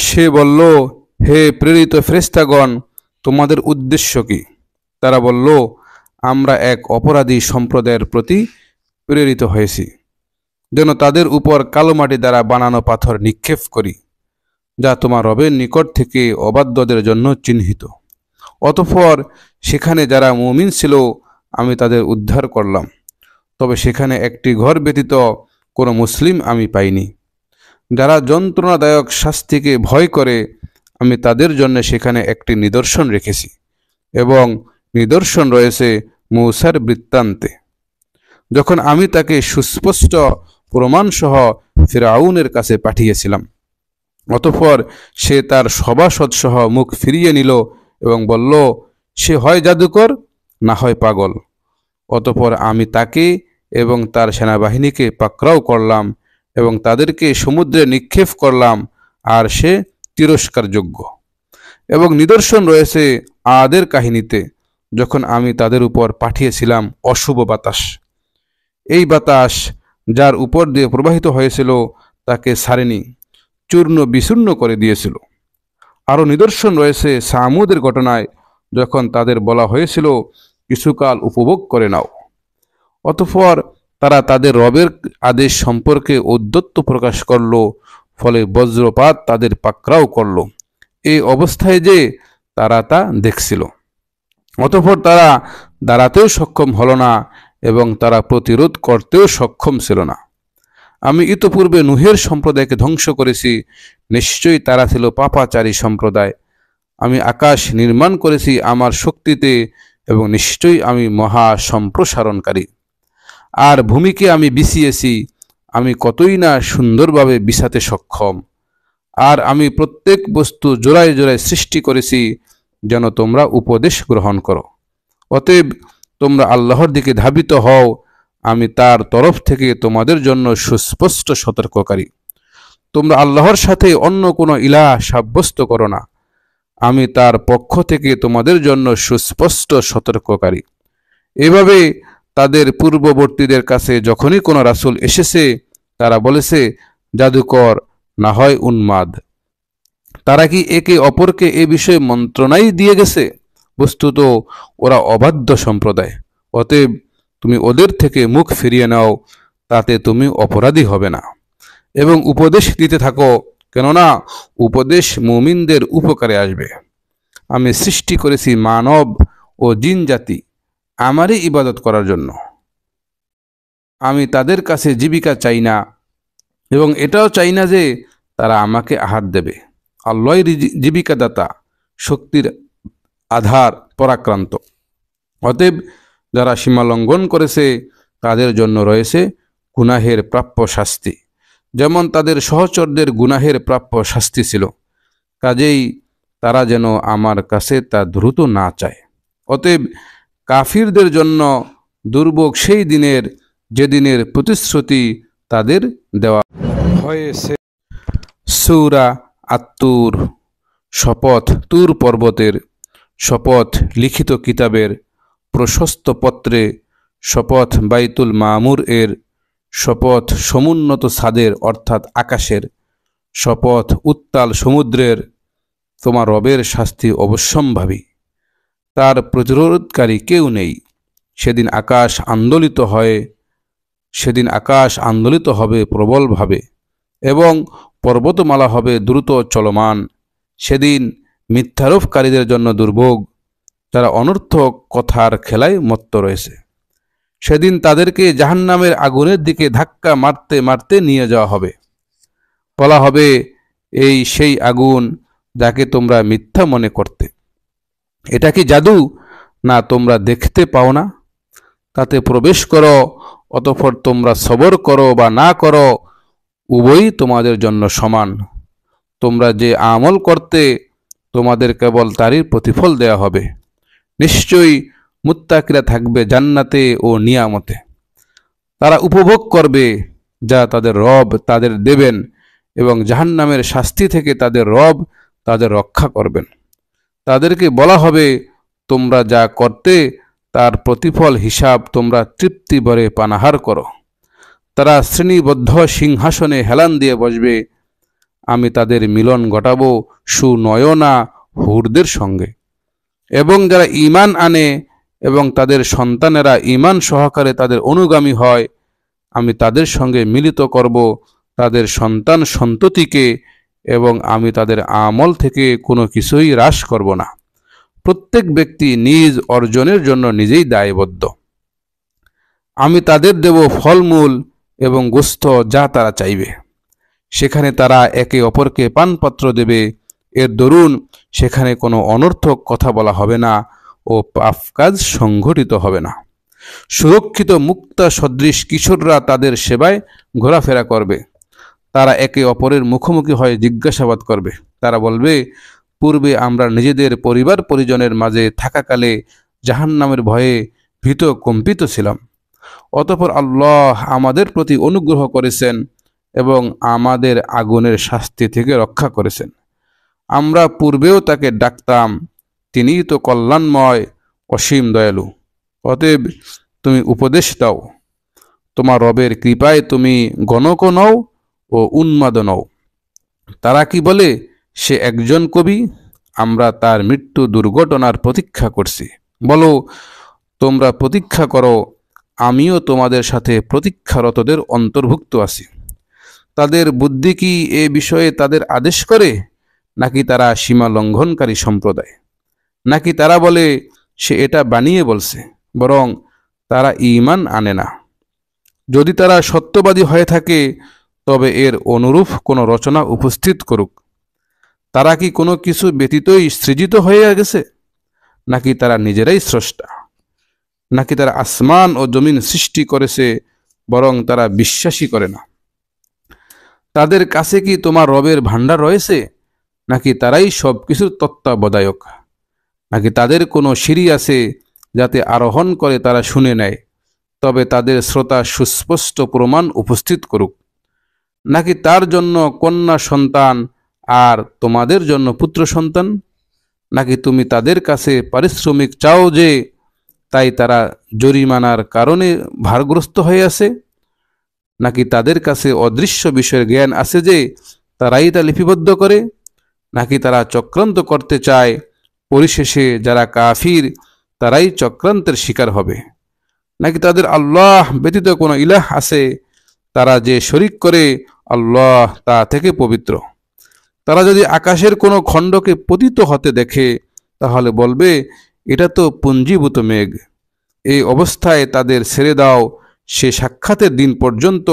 সে বলল, হে প্রেরিত ফেরেশতাগণ, তোমাদের উদ্দেশ্য কি? তারা বলল, আমরা এক অপরাধী সম্প্রদায়ের প্রতি প্রেরিত হয়েছি, যেন তাদের উপর কালো মাটি দ্বারা বানানো পাথর নিক্ষেপ করি, যা তোমার রবের নিকট থেকে অবাধ্যদের জন্য চিহ্নিত। অতঃপর সেখানে যারা মুমিন ছিল আমি তাদের উদ্ধার করলাম, তবে সেখানে একটি ঘর ব্যতীত কোনো মুসলিম আমি পাইনি। যারা যন্ত্রণাদায়ক শাস্তিকে ভয় করে আমি তাদের জন্য সেখানে একটি নিদর্শন রেখেছি, এবং নিদর্শন রয়েছে মূসার বৃত্তান্তে, যখন আমি তাকে সুস্পষ্ট প্রমাণসহ ফিরআউনের কাছে পাঠিয়েছিলাম। অতঃপর সে তার সভাসদসহ মুখ ফিরিয়ে নিল এবং বলল, সে হয় জাদুকর না হয় পাগল। অতঃপর আমি তাকে এবং তার সেনাবাহিনীকে পাকড়াও করলাম এবং তাদেরকে সমুদ্রে নিক্ষেপ করলাম, আর সে তিরস্কারযোগ্য। এবং নিদর্শন রয়েছে আদের কাহিনীতে, যখন আমি তাদের উপর পাঠিয়েছিলাম অশুভ বাতাস। এই বাতাস যার উপর দিয়ে প্রবাহিত হয়েছিল তাকে ছাড়েনি, চূর্ণ বিচূর্ণ করে দিয়েছিল। আরও নিদর্শন রয়েছে সামুদের ঘটনায়, যখন তাদের বলা হয়েছিল কিছুকাল উপভোগ করে নাও। অতঃপর তারা তাদের রবের আদেশ সম্পর্কে ঔদ্ধত্য প্রকাশ করল, ফলে বজ্রপাত তাদের পাকড়াও করল, এই অবস্থায় যে তারা তা দেখছিল। অতঃপর তারা দাঁড়াতেও সক্ষম হল না এবং তারা প্রতিরোধ করতেও সক্ষম ছিল না। আমি ইতপূর্বে নূহের সম্প্রদায়কে ধ্বংস করেছি, নিশ্চয়ই তারা ছিল পাপাচারী সম্প্রদায়। আমি আকাশ নির্মাণ করেছি আমার শক্তিতে, এবং নিশ্চয়ই আমি মহা সম্প্রসারণকারী। আর ভূমিকে আমি বিছিয়েছি, আমি কতই না সুন্দরভাবে বিছাতে সক্ষম। আর আমি প্রত্যেক বস্তু জোড়ায় জোড়ায় সৃষ্টি করেছি, যেন তোমরা উপদেশ গ্রহণ করো। অতএব তোমরা আল্লাহর দিকে ধাবিত হও, আমি তার তরফ থেকে তোমাদের জন্য সুস্পষ্ট সতর্ককারী। তোমরা আল্লাহর সাথে অন্য কোনো ইলাহ সাব্যস্ত করো না, আমি তার পক্ষ থেকে তোমাদের জন্য সুস্পষ্ট সতর্ককারী। এভাবে তাদের পূর্ববর্তীদের কাছে যখনই কোনো রাসূল এসেছে, তারা বলেছে জাদুকর না হয় উন্মাদ। তারা কি একে অপরকে এ বিষয়ে মন্ত্রণাই দিয়ে গেছে? বস্তুত ওরা অবাধ্য সম্প্রদায়। অতএব তুমি ওদের থেকে মুখ ফিরিয়ে নাও, তাতে তুমি অপরাধী হবে না, এবং উপদেশ দিতে থাকো, কেননা উপদেশ মুমিনদের উপকারে আসবে। আমি সৃষ্টি করেছি মানব ও জিন জাতি আমারই ইবাদত করার জন্য। আমি তাদের কাছে জীবিকা চাই না, এবং এটাও চাই না যে তারা আমাকে আহার দেবে। আল্লাহই জীবিকাদাতা, শক্তির আধার, পরাক্রান্ত। অতএব যারা সীমা লঙ্ঘন করেছে তাদের জন্য রয়েছে গুনাহের প্রাপ্য শাস্তি, যেমন তাদের সহচরদের গুনাহের প্রাপ্য শাস্তি ছিল। কাজেই তারা যেন আমার কাছে তা দ্রুত না চায়। অতএব কাফিরদের জন্য দুর্ভোগ সেই দিনের, যেদিনের প্রতিশ্রুতি তাদের দেওয়া হয়েছে। সূরা আত-তুর। শপথ তুর পর্বতের, শপথ লিখিত কিতাবের, প্রশস্ত পত্রে, শপথ বাইতুল মামুর এর, শপথ সমুন্নত ছাদের অর্থাৎ আকাশের, শপথ উত্তাল সমুদ্রের। তোমার রবের শাস্তি অবশ্যম্ভাবী, তার প্রতিরোধকারী কেউ নেই। সেদিন আকাশ আন্দোলিত হবে প্রবলভাবে, এবং পর্বতমালা হবে দ্রুত চলমান। সেদিন মিথ্যারোপকারীদের জন্য দুর্ভোগ, যারা অনর্থক কথার খেলায় মত্ত রয়েছে। সেদিন তাদেরকে জাহান্নামের আগুনের দিকে ধাক্কা মারতে মারতে নিয়ে যাওয়া হবে। বলা হবে, এই সেই আগুন যাকে তোমরা মিথ্যা মনে করতে। এটা কি জাদু, না তোমরা দেখতে পাও না? তাতে প্রবেশ করো, অতঃপর তোমরা সবর করো বা না করো, উভয়ই তোমাদের জন্য সমান। তোমরা যে আমল করতে, তোমাদের কেবল তারই প্রতিফল দেয়া হবে। নিশ্চয়ই মুত্তাকিরা থাকবে জান্নাতে ও নিয়ামতে। তারা উপভোগ করবে যা তাদের রব তাদের দেবেন, এবং জাহান্নামের শাস্তি থেকে তাদের রব তাদের রক্ষা করবেন। তাদেরকে বলা হবে, তোমরা যা করতে তার প্রতিফল হিসাব তোমরা তৃপ্তি ভরে পানাহার করো। তারা শ্রেণীবদ্ধ সিংহাসনে হেলান দিয়ে বসবে। আমি তাদের মিলন ঘটাবো সুনয়না হুরদের সঙ্গে। এবং যারা ঈমান আনে এবং তাদের সন্তানেরা ঈমান সহকারে তাদের অনুগামী হয়, আমি তাদের সঙ্গে মিলিত করব তাদের সন্তান সন্ততিকে, এবং আমি তাদের আমল থেকে কোনো কিছুই হ্রাস করব না। প্রত্যেক ব্যক্তি নিজ অর্জনের জন্য নিজেই দায়বদ্ধ। আমি তাদের দেব ফলমূল এবং গোস্ত যা তারা চাইবে। সেখানে তারা একে অপরকে পানপাত্র দেবে। এর দরুন সেখানে কোনো অনর্থক কথা বলা হবে না ও পাপ কাজ সংঘটিত হবে না। সুরক্ষিত মুক্তা সদৃশ কিশোররা তাদের সেবায় ঘোরাফেরা করবে। তারা একে অপরের মুখোমুখি হয়ে জিজ্ঞাসাবাদ করবে। তারা বলবে, পূর্বে আমরা নিজেদের পরিবার পরিজনের মাঝে থাকাকালে জাহান্নামের ভয়ে ভীত কম্পিত ছিলাম। অতঃপর আল্লাহ আমাদের প্রতি অনুগ্রহ করেছেন এবং আমাদের আগুনের শাস্তি থেকে রক্ষা করেছেন। আমরা পূর্বেও তাকে ডাকতাম, তিনিই তো কল্যাণময় অসীম দয়ালু। অতএব তুমি উপদেশ দাও, তোমার রবের কৃপায় তুমি গণক নও ও উন্মাদ নও। তারা কি বলে, সে একজন কবি, আমরা তার মৃত্যু দুর্ঘটনার প্রতীক্ষা করছি। বলো, তোমরা প্রতীক্ষা করো, আমিও তোমাদের সাথে প্রতীক্ষারতদের অন্তর্ভুক্ত আছি। তাদের বুদ্ধি কি এ বিষয়ে তাদের আদেশ করে, নাকি তারা সীমা লঙ্ঘনকারী সম্প্রদায়? নাকি তারা বলে সে এটা বানিয়ে বলছে, বরং তারা ঈমান আনে না। যদি তারা সত্যবাদী হয়ে থাকে তবে এর অনুরূপ কোনো রচনা উপস্থিত করুক। তারা কি কোনো কিছু ব্যতীতই সৃজিত হয়ে গেছে, নাকি তারা নিজেরাই স্রষ্টা? নাকি তারা আসমান ও জমিন সৃষ্টি করেছে, বরং তারা বিশ্বাসই করে না। তাদের কাছে কি তোমার রবের ভাণ্ডার রয়েছে, নাকি তারাই সব কিছুর তত্ত্বাবধায়ক? নাকি তাদের কোনো সিঁড়ি আছে যাতে আরোহণ করে তারা শুনে নেয়, তবে তাদের শ্রোতা সুস্পষ্ট প্রমাণ উপস্থিত করুক? নাকি তার জন্য কন্যা সন্তান আর তোমাদের জন্য পুত্র সন্তান? নাকি তুমি তাদের কাছে পারিশ্রমিক চাও যে তাই তারা জরিমানার কারণে ভারগ্রস্ত হয়ে আছে? নাকি তাদের কাছে অদৃশ্য বিষয়ের জ্ঞান আছে যে তারাই তা লিপিবদ্ধ করে? নাকি তারা চক্রান্ত করতে চায়, পরিশেষে যারা কাফির তারাই চক্রান্তের শিকার হবে? নাকি তাদের আল্লাহ ব্যতীত কোনো ইলাহ আছে, তারা যে শরিক করে আল্লাহ তা থেকে পবিত্র? তারা যদি আকাশের কোনো খণ্ডকে পতিত হতে দেখে তাহলে বলবে, এটা তো পুঞ্জীভূত মেঘ। এই অবস্থায় তাদের ছেড়ে দাও সে সাক্ষাতের দিন পর্যন্ত,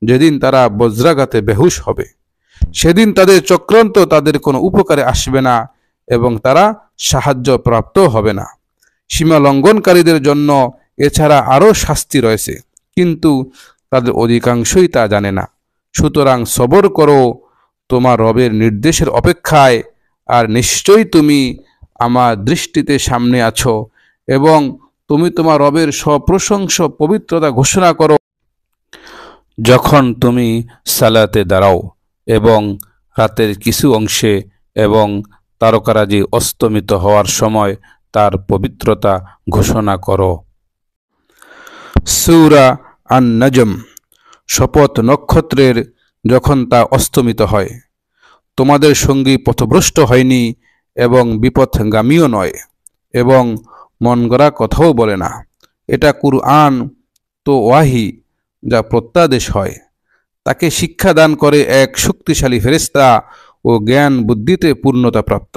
যেদিন তারা বজ্রাঘাতে বেহুশ হবে। সেদিন তাদের চক্রান্ত তাদের কোনো উপকারে আসবে না এবং তারা সাহায্য প্রাপ্ত হবে না। সীমা লঙ্ঘনকারীদের জন্য এছাড়া আরও শাস্তি রয়েছে, কিন্তু তাদের অধিকাংশই তা জানে না। সুতরাং সবর করো তোমার রবের নির্দেশের অপেক্ষায়, আর নিশ্চয়ই তুমি আমার দৃষ্টিতে সামনে আছো, এবং তুমি তোমার রবের সপ্রশংস পবিত্রতা ঘোষণা করো যখন তুমি সালাতে দাঁড়াও এবং রাতের কিছু অংশে এবং তারকারাজি অস্তমিত হওয়ার সময় তার পবিত্রতা ঘোষণা করো। সূরা আন-নাজম। শপথ নক্ষত্রের যখন তা অস্তমিত হয়। তোমাদের সঙ্গী পথভ্রষ্ট হয়নি এবং বিপথগামীও নয় এবং মন গড়া কথাও বলে না। এটা কুরআন তো ওয়াহি, যা প্রত্যাদেশ হয়। তাকে শিক্ষা দান করে এক শক্তিশালী ফেরেশতা ও জ্ঞান বুদ্ধিতে পূর্ণতা প্রাপ্ত,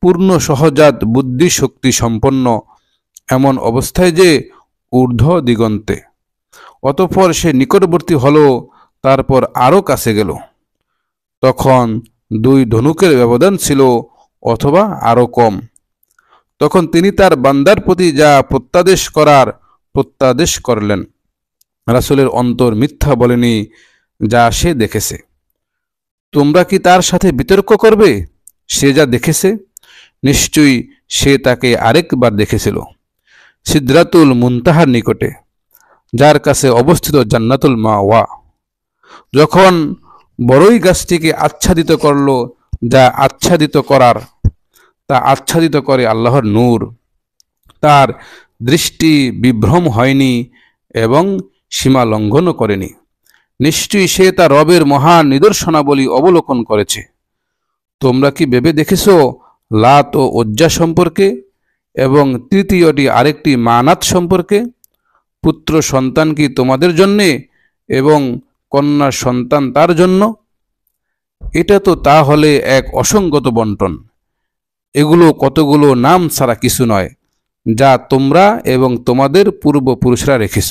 পূর্ণ সহজাত বুদ্ধি শক্তি সম্পন্ন, এমন অবস্থায় যে ঊর্ধ্ব দিগন্তে। অতঃপর সে নিকটবর্তী হলো, তারপর আরও কাছে গেল। তখন 2 ধনুকের ব্যবধান ছিল অথবা আরও কম। তখন তিনি তার বান্দার প্রতি যা প্রত্যাদেশ করার প্রত্যাদেশ করলেন। রাসূলের অন্তর মিথ্যা বলেনি যা সে দেখেছে। তোমরা কি তার সাথে বিতর্ক করবে? সে যা দেখেছে, নিশ্চয়ই সে তাকে আরেকবার দেখেছিল সিদরাতুল মুনতাহার নিকটে, যার কাছে অবস্থিত জান্নাতুল মাওয়া। যখন বড়ই গাছটিকে আচ্ছাদিত করল, যা আচ্ছাদিত করার, তা আচ্ছাদিত করে আল্লাহর নূর। তার দৃষ্টি বিভ্রম হয়নি এবং সীমা লঙ্ঘনও করেনি। নিশ্চয়ই সে তার রবের মহান নিদর্শনাবলী অবলোকন করেছে। তোমরা কি ভেবে দেখেছ লাত ও উজ্জা সম্পর্কে এবং তৃতীয়টি আরেকটি মানাত সম্পর্কে? পুত্র সন্তান কি তোমাদের জন্যে এবং কন্যা সন্তান তার জন্য? এটা তো তাহলে এক অসঙ্গত বন্টন। এগুলো কতগুলো নাম ছাড়া কিছু নয়, যা তোমরা এবং তোমাদের পূর্বপুরুষরা রেখেছ।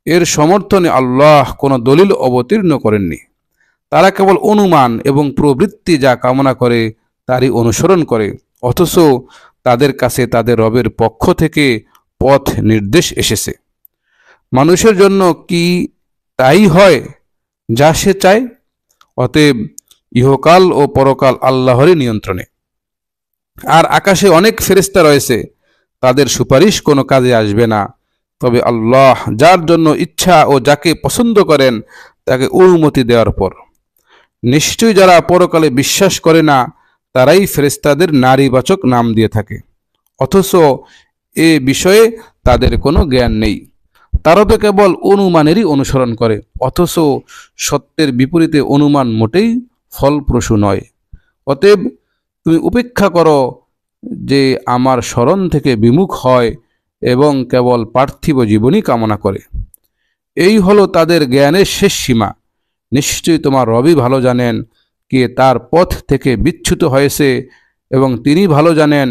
এর সমর্থনে আল্লাহ কোনো দলিল অবতীর্ণ করেননি। তারা কেবল অনুমান এবং প্রবৃত্তি যা কামনা করে তারই অনুসরণ করে, অথচ তাদের কাছে তাদের রবের পক্ষ থেকে পথ নির্দেশ এসেছে। মানুষের জন্য কি তাই হয় যা সে চায়? অতএব ইহকাল ও পরকাল আল্লাহরই নিয়ন্ত্রণে। আর আকাশে অনেক ফেরেশতা রয়েছে, তাদের সুপারিশ কোনো কাজে আসবে না, তবে আল্লাহ যার জন্য ইচ্ছা ও যাকে পছন্দ করেন তাকে অনুমতি দেওয়ার পর। নিশ্চয়ই যারা পরকালে বিশ্বাস করে না তারাই ফেরেশতাদের নারীবাচক নাম দিয়ে থাকে, অথচ এ বিষয়ে তাদের কোনো জ্ঞান নেই। তারা তো কেবল অনুমানেরই অনুসরণ করে, অথচ সত্যের বিপরীতে অনুমান মোটেই ফলপ্রসূ নয়। অতএব তুমি উপেক্ষা করো যে আমার স্মরণ থেকে বিমুখ হয় এবং কেবল পার্থিব জীবনই কামনা করে। এই হলো তাদের জ্ঞানের শেষ সীমা। নিশ্চয়ই তোমার রবই ভালো জানেন কে তার পথ থেকে বিচ্যুত হয়েছে এবং তিনি ভালো জানেন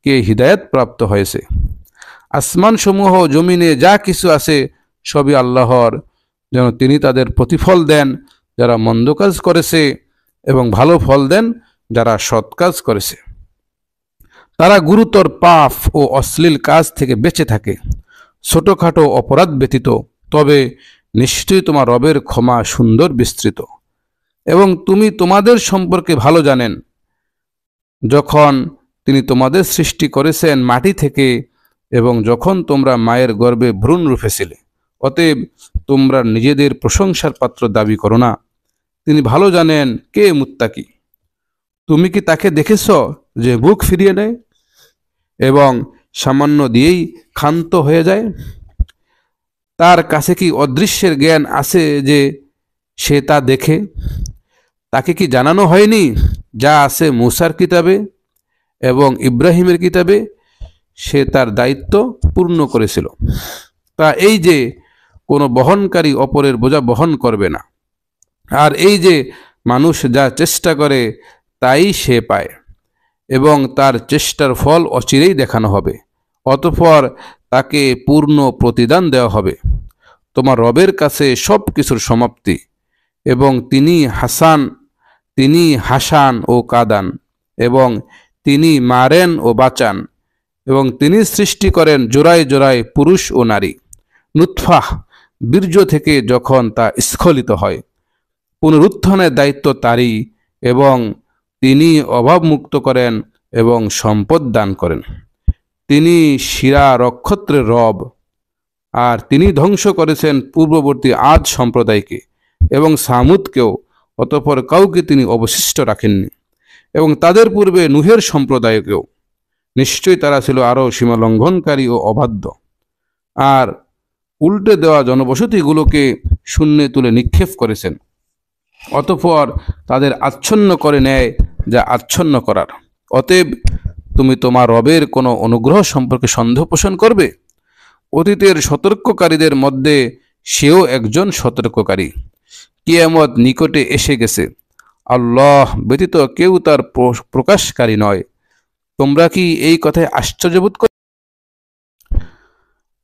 কে হিদায়াত প্রাপ্ত হয়েছে। আসমানসমূহ জমিনে যা কিছু আছে সবই আল্লাহর, যেন তিনি তাদের প্রতিফল দেন যারা মন্দ কাজ করেছে এবং ভালো ফল দেন যারা সৎ কাজ করেছে। তারা গুরুতর পাপ ও অশ্লীল কাজ থেকে বেঁচে থাকে, ছোটখাটো অপরাধ ব্যতীত। তবে নিশ্চয়ই তোমার রবের ক্ষমা সুন্দর বিস্তৃত এবং তুমি তোমাদের সম্পর্কে ভালো জানেন। যখন তিনি তোমাদের সৃষ্টি করেছেন মাটি থেকে এবং যখন তোমরা মায়ের গর্ভে ভ্রূণ রূপে ছিলে, অতএব তোমরা নিজেদের প্রশংসার পাত্র দাবি করো না। তিনি ভালো জানেন কে মুত্তাকি। তুমি কি তাকে দেখেছ যে বুক ফিরিয়ে নেয় এবং সামান্য দিয়েই ক্ষান্ত হয়ে যায়? তার কাছে কি অদৃশ্যের জ্ঞান আছে যে সে তা দেখে? তাকে কি জানানো হয়নি যা আছে মূসার কিতাবে এবং ইব্রাহিমের কিতাবে? সে তার দায়িত্ব পূর্ণ করেছিল। তা এই যে কোনো বহনকারী অপরের বোঝা বহন করবে না, আর এই যে মানুষ যা চেষ্টা করে তাই সে পায় এবং তার চেষ্টার ফল অচিরেই দেখানো হবে, অতঃপর তাকে পূর্ণ প্রতিদান দেওয়া হবে। তোমার রবের কাছে সব কিছুর সমাপ্তি এবং তিনি হাসান ও কাদান এবং তিনি মারেন ও বাঁচান এবং তিনি সৃষ্টি করেন জোড়ায় জোড়ায় পুরুষ ও নারী নুতফাহ বীর্য থেকে যখন তা স্খলিত হয়। পুনরুত্থানের দায়িত্ব তারই এবং তিনি অভাবমুক্ত করেন এবং সম্পদ দান করেন। তিনি শিরা নক্ষত্রের রব, আর তিনি ধ্বংস করেছেন পূর্ববর্তী আদ সম্প্রদায়কে এবং সামুদকেও, অতঃপর কাউকে তিনি অবশিষ্ট রাখেননি, এবং তাদের পূর্বে নুহের সম্প্রদায়কেও। নিশ্চয়ই তারা ছিল আরও সীমালঙ্ঘনকারী ও অবাধ্য, আর উল্টে দেওয়া জনবসতিগুলোকে শূন্যে তুলে নিক্ষেপ করেছেন, অতঃপর তাদের আচ্ছন্ন করে নেয় যা আচ্ছন্ন করার। অতএব তুমি তোমার রবের কোনো অনুগ্রহ সম্পর্কে সন্দেহ পোষণ করবে? অতীতের সতর্ককারীদের মধ্যে সেও একজন সতর্ককারী। কিয়ামত নিকটে এসে গেছে, আল্লাহ ব্যতীত কেউ তার প্রকাশকারী নয়। তোমরা কি এই কথায় আশ্চর্যবোধ কর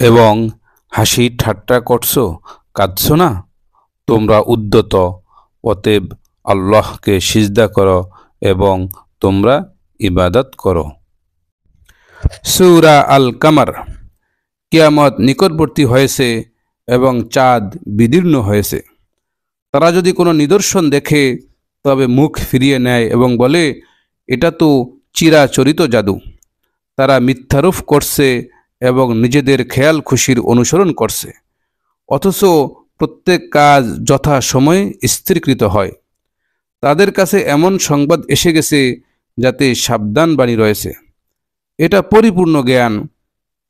এবং হাসি ঠাট্টা করছো, কাঁদছ না? তোমরা উদ্যত, অতএব আল্লাহকে সিজদা করো এবং তোমরা ইবাদত করো। সূরা আল কামার। কিয়ামত নিকটবর্তী হয়েছে এবং চাঁদ বিদীর্ণ হয়েছে। তারা যদি কোনো নিদর্শন দেখে তবে মুখ ফিরিয়ে নেয় এবং বলে, এটা তো চিরাচরিত জাদু। তারা মিথ্যারোপ করছে এবং নিজেদের খেয়াল খুশির অনুসরণ করছে, অথচ প্রত্যেক কাজ যথা সময়ে স্থিরকৃত হয়। তাদের কাছে এমন সংবাদ এসে গেছে যাতে সাবধানবাণী রয়েছে। এটা পরিপূর্ণ জ্ঞান,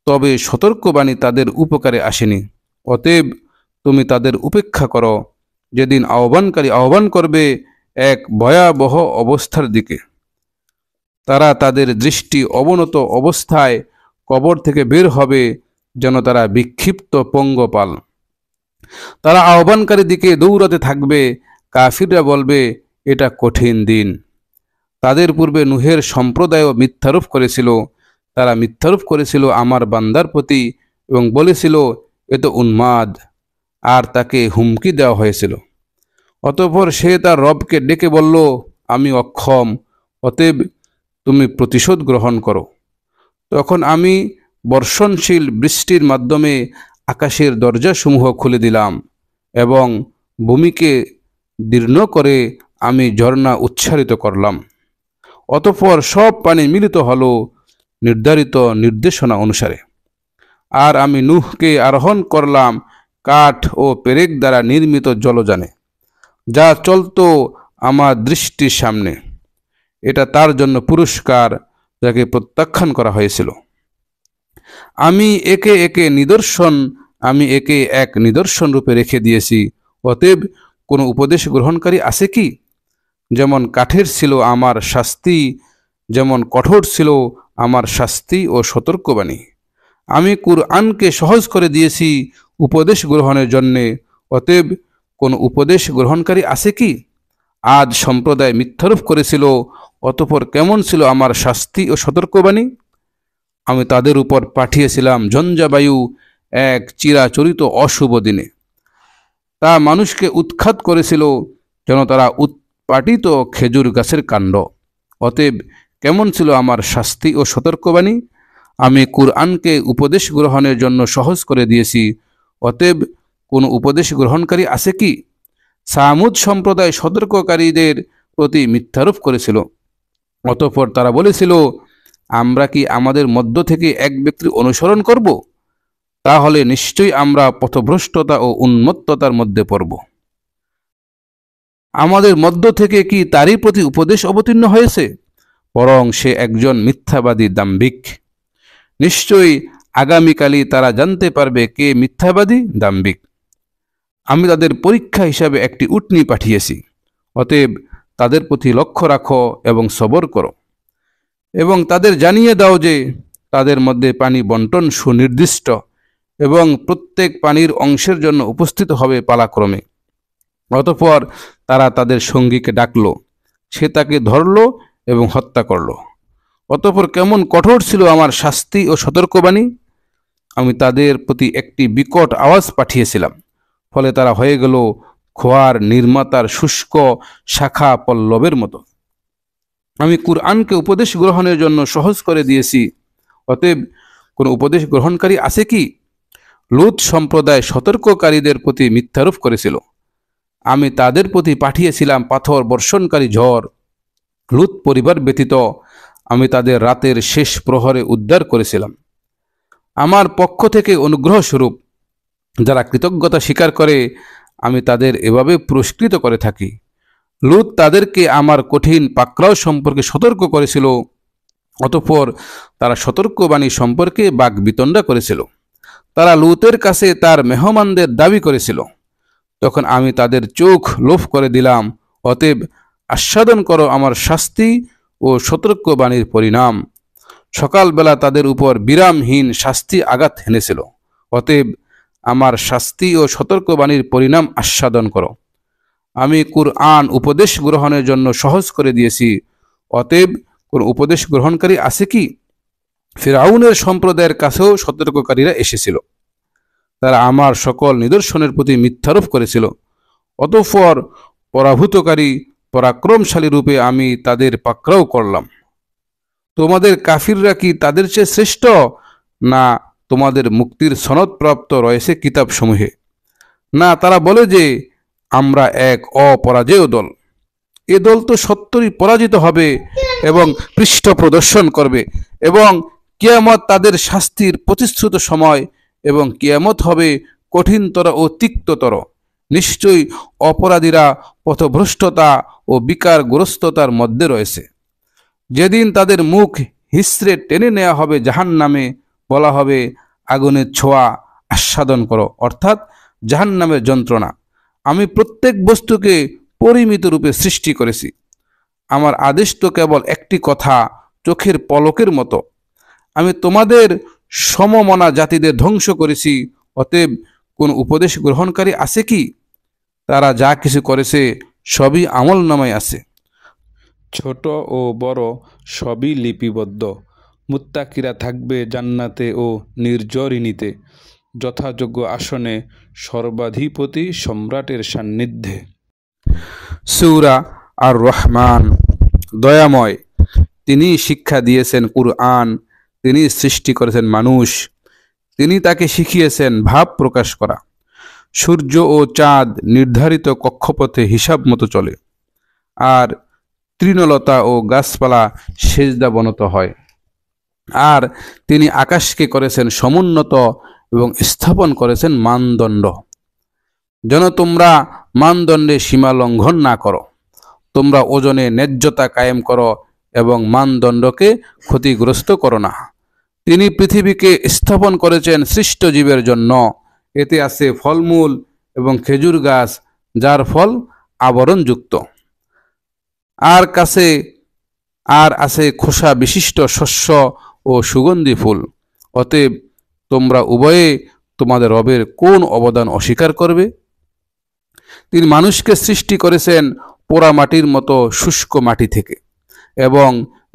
তবে সতর্কবাণী তাদের উপকারে আসেনি। অতএব তুমি তাদের উপেক্ষা করো যেদিন আহ্বানকারী আহ্বান করবে এক ভয়াবহ অবস্থার দিকে। তারা তাদের দৃষ্টি অবনত অবস্থায় কবর থেকে বের হবে, যেন তারা বিক্ষিপ্ত পঙ্গপাল। তারা আহ্বানকারী দিকে দৌড়াতে থাকবে। কাফিররা বলবে, এটা কঠিন দিন। তাদের পূর্বে নূহের সম্প্রদায়ও মিথ্যারোপ করেছিল। তারা মিথ্যারোপ করেছিল আমার বান্দার প্রতি এবং বলেছিল, এ তো উন্মাদ, আর তাকে হুমকি দেওয়া হয়েছিল। অতঃপর সে তার রবকে ডেকে বলল, আমি অক্ষম, অতএব তুমি প্রতিশোধ গ্রহণ করো। তখন আমি বর্ষণশীল বৃষ্টির মাধ্যমে আকাশের দরজাসমূহ খুলে দিলাম এবং ভূমিকে দীর্ণ করে আমি ঝর্ণা উচ্ছারিত করলাম। অতঃপর সব পানি মিলিত হলো নির্ধারিত নির্দেশনা অনুসারে। আর আমি নূহকে আরোহণ করলাম কাঠ ও পেরেক দ্বারা নির্মিত জলযানে, যা চলত আমার দৃষ্টির সামনে। এটা তার জন্য পুরস্কার, যাকে প্রত্যাখ্যান করা হয়েছিল। আমি একে এক নিদর্শন রূপে রেখে দিয়েছি। অতএব কোনো উপদেশ গ্রহণকারী আছে কি? যেমন কাঠের ছিল আমার শাস্তি, যেমন কঠোর ছিল আমার শাস্তি ও সতর্কবাণী। আমি কুরআনকে সহজ করে দিয়েছি উপদেশ গ্রহণের জন্যে। অতএব কোনো উপদেশ গ্রহণকারী আছে কি? আদ সম্প্রদায় মিথ্যারোপ করেছিল, অতঃপর কেমন ছিল আমার শাস্তি ও সতর্কবাণী? আমি তাদের উপর পাঠিয়েছিলাম ঝঞ্ঝাবায়ু এক চিরাচরিত অশুভ দিনে। তা মানুষকে উৎখাত করেছিল, যেন তারা উৎপাটিত খেজুর গাছের কাণ্ড। অতএব কেমন ছিল আমার শাস্তি ও সতর্কবাণী? আমি কুরআনকে উপদেশ গ্রহণের জন্য সহজ করে দিয়েছি। অতএব কোনো উপদেশ গ্রহণকারী আছে কি? সামুদ সম্প্রদায় সতর্ককারীদের প্রতি মিথ্যারোপ করেছিল। অতঃপর তারা বলেছিল, আমরা কি আমাদের মধ্য থেকে এক ব্যক্তির অনুসরণ করব? তাহলে নিশ্চয়ই আমরা পথভ্রষ্টতা ও উন্মত্ততার মধ্যে পড়ব। আমাদের মধ্য থেকে কি তারই প্রতি উপদেশ অবতীর্ণ হয়েছে? বরং সে একজন মিথ্যাবাদী দাম্ভিক। নিশ্চয়ই আগামীকালই তারা জানতে পারবে কে মিথ্যাবাদী দাম্ভিক। আমি তাদের পরীক্ষা হিসাবে একটি উটনী পাঠিয়েছি। অতএব তাদের প্রতি লক্ষ্য রাখো এবং সবর করো, এবং তাদের জানিয়ে দাও যে তাদের মধ্যে পানি বন্টন সুনির্দিষ্ট এবং প্রত্যেক পানির অংশের জন্য উপস্থিত হবে পালাক্রমে। অতঃপর তারা তাদের সঙ্গীকে ডাকল, সে তাকে ধরল এবং হত্যা করল। অতঃপর কেমন কঠোর ছিল আমার শাস্তি ও সতর্কবাণী! আমি তাদের প্রতি একটি বিকট আওয়াজ পাঠিয়েছিলাম, ফলে তারা হয়ে গেল খোয়ার নির্মাতার শুষ্ক শাখা পল্লবের মতো। আমি কুরআনকে উপদেশ গ্রহণের জন্য সহজ করে দিয়েছি। অতএব কোনো উপদেশ গ্রহণকারী আছে কি? লূত সম্প্রদায় সতর্ককারীদের প্রতি মিথ্যারোপ করেছিল। আমি তাদের প্রতি পাঠিয়েছিলাম পাথর বর্ষণকারী ঝড়। লূত পরিবার ব্যতীত আমি তাদের রাতের শেষ প্রহরে উদ্ধার করেছিলাম আমার পক্ষ থেকে অনুগ্রহ স্বরূপ। যারা কৃতজ্ঞতা স্বীকার করে আমি তাদের এভাবে পুরস্কৃত করে থাকি। লূত তাদেরকে আমার কঠিন পাকড়াও সম্পর্কে সতর্ক করেছিল। অতঃপর তারা সতর্কবাণী সম্পর্কে বাকবিতণ্ডা করেছিল। তারা লূতের কাছে তার মেহমানদের দাবি করেছিল। তখন আমি তাদের চোখ লোভ করে দিলাম। অতএব আস্বাদন করো আমার শাস্তি ও সতর্কবাণীর পরিণাম। সকালবেলা তাদের উপর বিরামহীন শাস্তি আঘাত হেনেছিল। অতএব আমার শাস্তি ও সতর্কবাণীর পরিণাম আস্বাদন করো। আমি কুরআন উপদেশ গ্রহণের জন্য সহজ করে দিয়েছি। অতএব কোন উপদেশ গ্রহণকারী আছে কি? ফিরআউনের সম্প্রদায়ের কাছেও সতর্ককারীরা এসেছিল। তারা আমার সকল নিদর্শনের প্রতি মিথ্যারোপ করেছিল। অতঃপর পরাভূতকারী পরাক্রমশালী রূপে আমি তাদের পাকড়াও করলাম। তোমাদের কাফিররা কি তাদের চেয়ে শ্রেষ্ঠ? না তোমাদের মুক্তির সনদপ্রাপ্ত রয়েছে কিতাবসমূহে? না তারা বলে যে আমরা এক অপরাজেয় দল। এ দল তো সত্যই পরাজিত হবে এবং পৃষ্ঠ প্রদর্শন করবে, এবং কিয়ামত তাদের শাস্তির প্রতিশ্রুত সময়, এবং কিয়ামত হবে কঠিনতর ও তিক্ততর। নিশ্চয়ই অপরাধীরা পথভ্রষ্টতা ও বিকারগ্রস্ততার মধ্যে রয়েছে। যেদিন তাদের মুখ হিসড়ে টেনে নেওয়া হবে জাহান্নামে, বলা হবে আগুনের ছোঁয়া আস্বাদন করো, অর্থাৎ জাহান্নামের যন্ত্রণা। আমি প্রত্যেক বস্তুকে পরিমিত রূপে সৃষ্টি করেছি। আমার আদেশ তো কেবল একটি কথা, চোখের পলকের মতো। আমি তোমাদের সমমনা জাতিদের ধ্বংস করেছি, অতএব কোন উপদেশ গ্রহণকারী আছে কি? তারা যা কিছু করেছে সবই আমলনামায় আছে। ছোট ও বড় সবই লিপিবদ্ধ। মুত্তাকিরা থাকবে জান্নাতে ও নির্জরিনীতে, যথাযোগ্য আসনে সর্বাধিপতি সম্রাটের সান্নিধ্যে। সূরা আর রহমান। দয়াময়, তিনি শিক্ষা দিয়েছেন কুরআন, তিনি সৃষ্টি করেছেন মানুষ, তিনি তাকে শিখিয়েছেন ভাব প্রকাশ করা। সূর্য ও চাঁদ নির্ধারিত কক্ষপথে হিসাব মতো চলে, আর তৃণলতা ও গাছপালা সেজদা বনত হয়। আর তিনি আকাশকে করেছেন সমুন্নত এবং স্থাপন করেছেন মানদণ্ড, যেন তোমরা মানদণ্ডে সীমা লঙ্ঘন না করো। তোমরা ওজনে ন্যায্যতা কায়েম করো এবং মানদণ্ডকে ক্ষতিগ্রস্ত করো না। তিনি পৃথিবীকে স্থাপন করেছেন সৃষ্ট জীবের জন্য। এতে আছে ফলমূল এবং খেজুর গাছ, যার ফল আবরণযুক্ত। আর আছে খোসা বিশিষ্ট শস্য ও সুগন্ধি ফুল। অতএব তোমরা উভয়ে তোমাদের রবের কোন অবদান অস্বীকার করবে? তিনি মানুষকে সৃষ্টি করেছেন পোড়া মাটির মতো শুষ্ক মাটি থেকে, এবং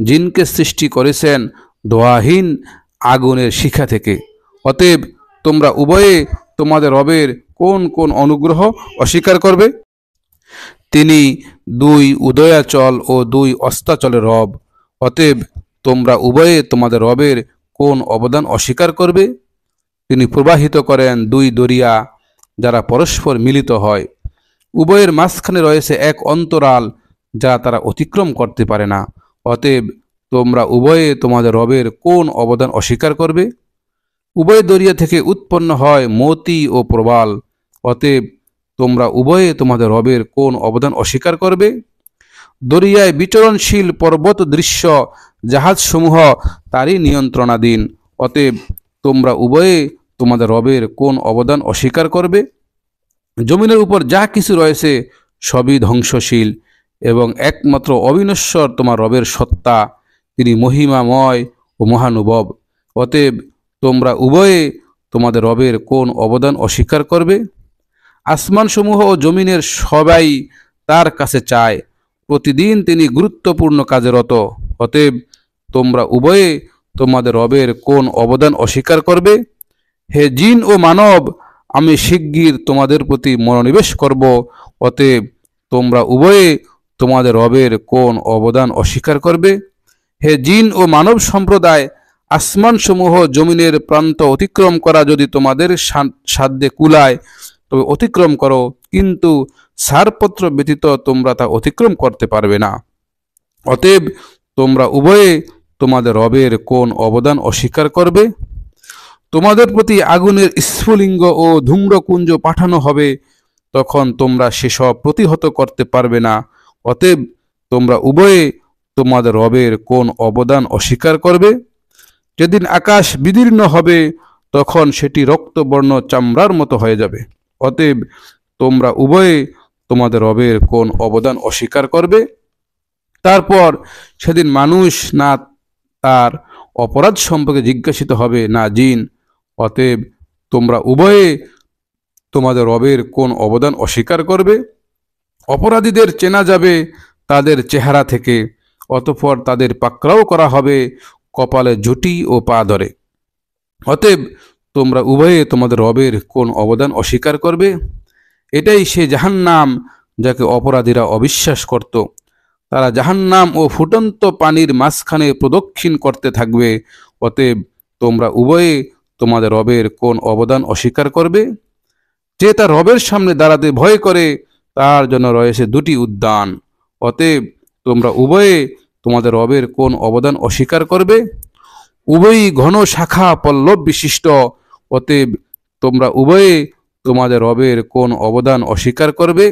জিনকে সৃষ্টি করেছেন ধোঁয়াহীন আগুনের শিখা থেকে। অতএব তোমরা উভয়ে তোমাদের রবের কোন কোন অনুগ্রহ অস্বীকার করবে? তিনি দুই উদয়াচল ও দুই অস্তাচলের রব। অতএব তোমরা উভয়ে তোমাদের রবের কোন অবদান অস্বীকার করবে? তিনি প্রবাহিত করেন দুই দরিয়া, যারা পরস্পর মিলিত হয়। উভয়ের মাঝখানে রয়েছে এক অন্তরাল, যা তারা অতিক্রম করতে পারে না। অতএব তোমরা উভয়ে তোমাদের রবের কোন অবদান অস্বীকার করবে? উভয় দরিয়া থেকে উৎপন্ন হয় মতি ও প্রবাল। অতএব তোমরা উভয়ে তোমাদের রবের কোন অবদান অস্বীকার করবে? দরিয়ায় বিচরণশীল পর্বত দৃশ্য জাহাজসমূহ তারই নিয়ন্ত্রণাধীন। অতএব তোমরা উভয়ে তোমাদের রবের কোন অবদান অস্বীকার করবে? জমিনের উপর যা কিছু রয়েছে সবই ধ্বংসশীল, এবং একমাত্র অবিনশ্বর তোমার রবের সত্তা, তিনি মহিমাময় ও মহানুভব। অতএব তোমরা উভয়ে তোমাদের রবের কোন অবদান অস্বীকার করবে? আসমানসমূহ ও জমিনের সবাই তার কাছে চায়, প্রতিদিন তিনি গুরুত্বপূর্ণ কাজে রত। অতএব তোমরা উভয়ে তোমাদের রবের কোন অবদান অস্বীকার করবে? হে জিন ও মানব, আমি শিগগির তোমাদের প্রতি মনোনিবেশ করব। অতএব তোমরা উভয়ে তোমাদের রবের কোন অবদান অস্বীকার করবে? হে জিন ও মানব সম্প্রদায়, আসমানসমূহ জমিনের প্রান্ত অতিক্রম করা যদি তোমাদের সাধ্যে কুলায় তবে অতিক্রম করো, কিন্তু ছাড়পত্র ব্যতীত তোমরা তা অতিক্রম করতে পারবে না। অতএব তোমরা উভয়ে তোমাদের রবের কোন অবদান অস্বীকার করবে? তোমাদের প্রতি আগুনের স্ফুলিঙ্গ ও ধূম্রকুঞ্জ পাঠানো হবে, তখন তোমরা সেসব প্রতিহত করতে পারবে না। অতএব তোমরা উভয়ে তোমাদের রবের কোন অবদান অস্বীকার করবে? যেদিন আকাশ বিদীর্ণ হবে, তখন সেটি রক্তবর্ণ চামড়ার মতো হয়ে যাবে। অতএব তোমরা উভয়ে তোমাদের রবের কোন অবদান অস্বীকার করবে? তারপর সেদিন মানুষ না তার অপরাধ সম্পর্কে জিজ্ঞাসিত হবে, না জিন। অতএব তোমরা উভয়ে তোমাদের রবের কোন অবদান অস্বীকার করবে? অপরাধীদের চেনা যাবে তাদের চেহারা থেকে, অতঃপর তাদের পাকড়াও করা হবে কপালে ঝুঁটি ও পা ধরে। অতএব তোমরা উভয়ে তোমাদের রবের কোন অবদান অস্বীকার করবে? এটাই সে জাহান্নাম যাকে অপরাধীরা অবিশ্বাস করত। তারা জাহান্নাম ও ফুটন্ত পানির মাঝখানে প্রদক্ষিণ করতে থাকবে। অতএব তোমরা উভয়ে তোমাদের রবের কোন অবদান অস্বীকার করবে? যে তার রবের সামনে দাঁড়াতে ভয় করে, তার জন্য রয়েছে দুটি উদ্যান। অতএব তোমরা উভয়ে তোমাদের রবের কোন অবদান অস্বীকার করবে? উভয়ই ঘন শাখা পল্লব বিশিষ্ট। অতএব তোমরা উভয়ে তোমাদের রবের কোন অবদান অস্বীকার করবে?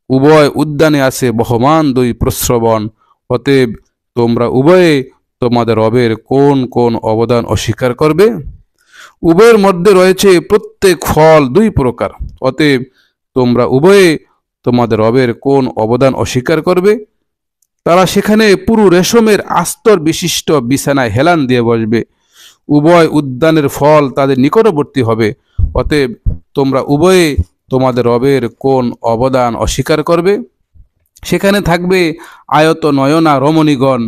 উভয় উদ্যানে আছে বহমান দুই প্রস্রবণ। অতএব তোমরা উভয়ে তোমাদের রবের কোন কোন অবদান অস্বীকার করবে? উভয়ের মধ্যে রয়েছে প্রত্যেক ফল দুই প্রকার। অতএব তোমরা উভয়ে তোমাদের রবের কোন অবদান অস্বীকার করবে? তারা সেখানে পুরো রেশমের আস্তর বিশিষ্ট বিছানায় হেলান দিয়ে বসবে। উভয় উদ্যানের ফল তাদের নিকটবর্তী হবে। অতএব তোমরা উভয়ে তোমাদের রবের কোন অবদান অস্বীকার করবে? সেখানে থাকবে আয়ত নয়না রমণীগণ,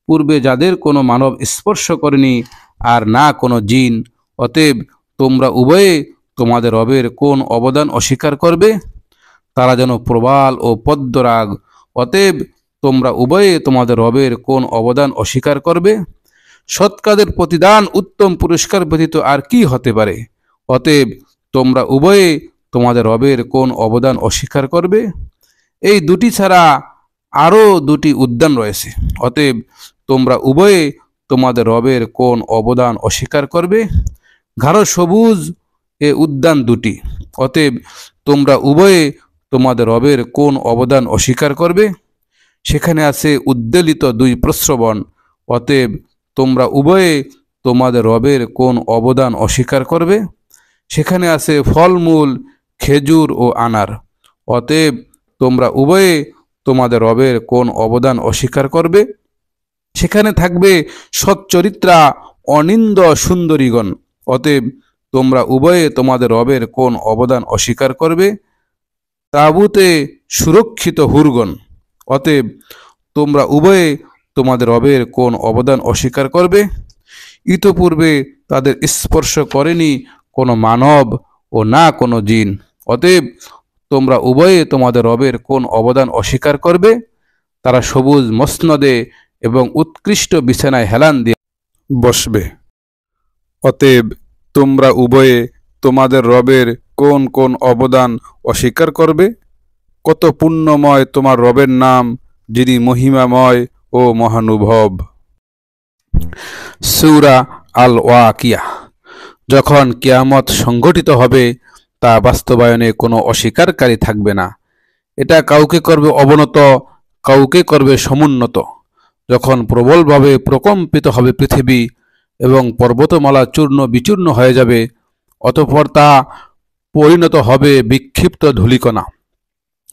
পূর্বে যাদের কোনো মানব স্পর্শ করেনি, আর না কোনো জিন। অতএব তোমরা উভয়ে তোমাদের রবের কোন অবদান অস্বীকার করবে? তারা যেন প্রবাল ও পদ্মরাগ। অতএব তোমরা উভয়ে তোমাদের রবের কোন অবদান অস্বীকার করবে? সৎ কাজের প্রতিদান উত্তম পুরস্কার ব্যতীত আর কি হতে পারে? অতএব তোমরা উভয়ে তোমাদের রবের কোন অবদান অস্বীকার করবে? এই দুটি ছাড়া আরও দুটি উদ্যান রয়েছে। অতএব তোমরা উভয়ে তোমাদের রবের কোন অবদান অস্বীকার করবে? গাঢ় সবুজ এ উদ্যান দুটি। অতএব তোমরা উভয়ে তোমাদের রবের কোন অবদান অস্বীকার করবে? সেখানে আছে উদ্বেলিত দুই প্রস্রবণ। অতএব তোমরা উভয়ে তোমাদের রবের কোন অবদান অস্বীকার করবে? সেখানে আছে ফলমূল, খেজুর ও আনার। অতএব তোমরা উভয়ে তোমাদের রবের কোন অবদান অস্বীকার করবে? সেখানে থাকবে সচ্চরিত্রা অনিন্দ সুন্দরীগণ। অতএব তোমরা উভয়ে তোমাদের রবের কোন অবদান অস্বীকার করবে? তাঁবুতে সুরক্ষিত হুরগণ। অতএব তোমরা উভয়ে তোমাদের রবের কোন অবদান অস্বীকার করবে? ইতপূর্বে তাদের স্পর্শ করেনি কোনো মানব ও না কোনো জিন। অতএব তোমরা উভয়ে তোমাদের রবের কোন অবদান অস্বীকার করবে? তারা সবুজ মসনদে এবং উৎকৃষ্ট বিছানায় হেলান দিয়ে বসবে। অতএব তোমরা উভয়ে তোমাদের রবের কোন কোন অবদান অস্বীকার করবে? কত পুণ্যময় তোমার রবের নাম, যিনি মহিমাময় ও মহানুভব। সূরা আল ওয়াকিয়া। যখন কিয়ামত সংঘটিত হবে, তা বাস্তবায়নে কোনো অস্বীকারী থাকবে না। এটা কাউকে করবে অবনত, কাউকে করবে সমুন্নত। যখন প্রবলভাবে প্রকম্পিত হবে পৃথিবী এবং পর্বতমালা চূর্ণ বিচূর্ণ হয়ে যাবে, অতঃপর তা পরিণত হবে বিক্ষিপ্ত ধূলিকণা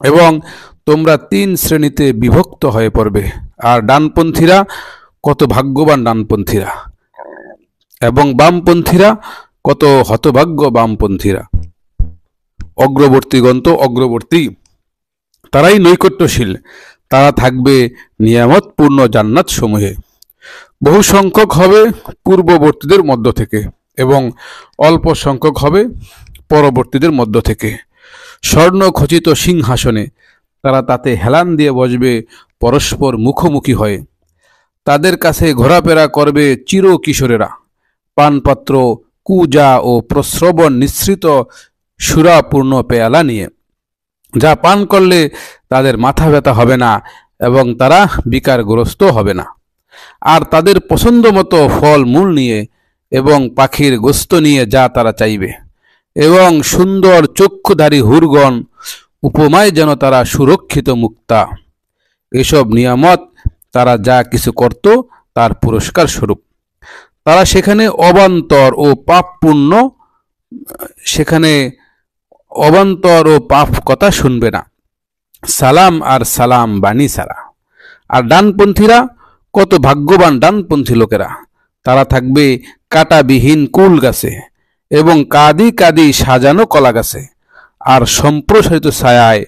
এবং তোমরা তিন শ্রেণীতে বিভক্ত হয়ে পড়বে। আর ডানপন্থীরা, কত ভাগ্যবান ডানপন্থীরা, এবং বামপন্থীরা, কত হতভাগ্য বামপন্থীরা। অগ্রবর্তীগণ তো অগ্রবর্তী, তারাই নৈকট্যশীল। তারা থাকবে নিয়ামতপূর্ণ জান্নাত সমূহে। বহু সংখ্যক হবে পূর্ববর্তীদের মধ্য থেকে এবং অল্প সংখ্যক হবে পরবর্তীদের মধ্য থেকে। স্বর্ণ খচিত সিংহাসনে তারা তাতে হেলান দিয়ে বসবে পরস্পর মুখোমুখি হয়ে। তাদের কাছে ঘোরাফেরা করবে চির কিশোরেরা, পানপাত্র, কুজা ও প্রস্রবণ নিঃসৃত সুরাপূর্ণ পেয়ালা নিয়ে, যা পান করলে তাদের মাথা ব্যথা হবে না এবং তারা বিকারগ্রস্ত হবে না। আর তাদের পছন্দ মতো ফল মূল নিয়ে এবং পাখির গোস্ত নিয়ে যা তারা চাইবে, এবং সুন্দর চক্ষুধারী হুরগণ, উপমায় যেন তারা সুরক্ষিত মুক্তা। এসব নিয়ামত তারা যা কিছু করত তার পুরস্কার স্বরূপ। তারা সেখানে অবান্তর ও পাপ কথা শুনবে না, সালাম আর সালাম বাণী ছাড়া। আর ডানপন্থীরা, কত ভাগ্যবান ডানপন্থী লোকেরা, তারা থাকবে কাঁটাবিহীন কুল গাছে এবং কাদি কাদি সাজানো কলা গাছে, আর সম্প্রসারিত ছায়ায়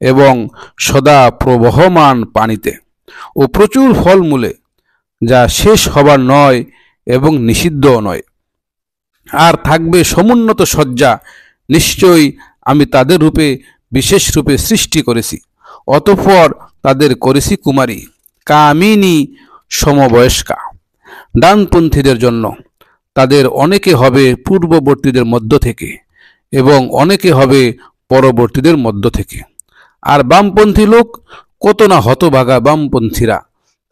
এবং সদা প্রবহমান পানিতে ও প্রচুর ফলমূলে, যা শেষ হবার নয় এবং নিষিদ্ধও নয়। আর থাকবে সমুন্নত শয্যা। নিশ্চয়ই আমি তাদের রূপে বিশেষ রূপে সৃষ্টি করেছি, অতঃপর তাদের করেছি কুমারী, কামিনী, সমবয়স্কা। ডানপন্থীদের জন্য তাদের অনেকে হবে পূর্ববর্তীদের মধ্য থেকে এবং অনেকে হবে পরবর্তীদের মধ্য থেকে। আর বামপন্থী লোক, কত না হতভাগা বামপন্থীরা,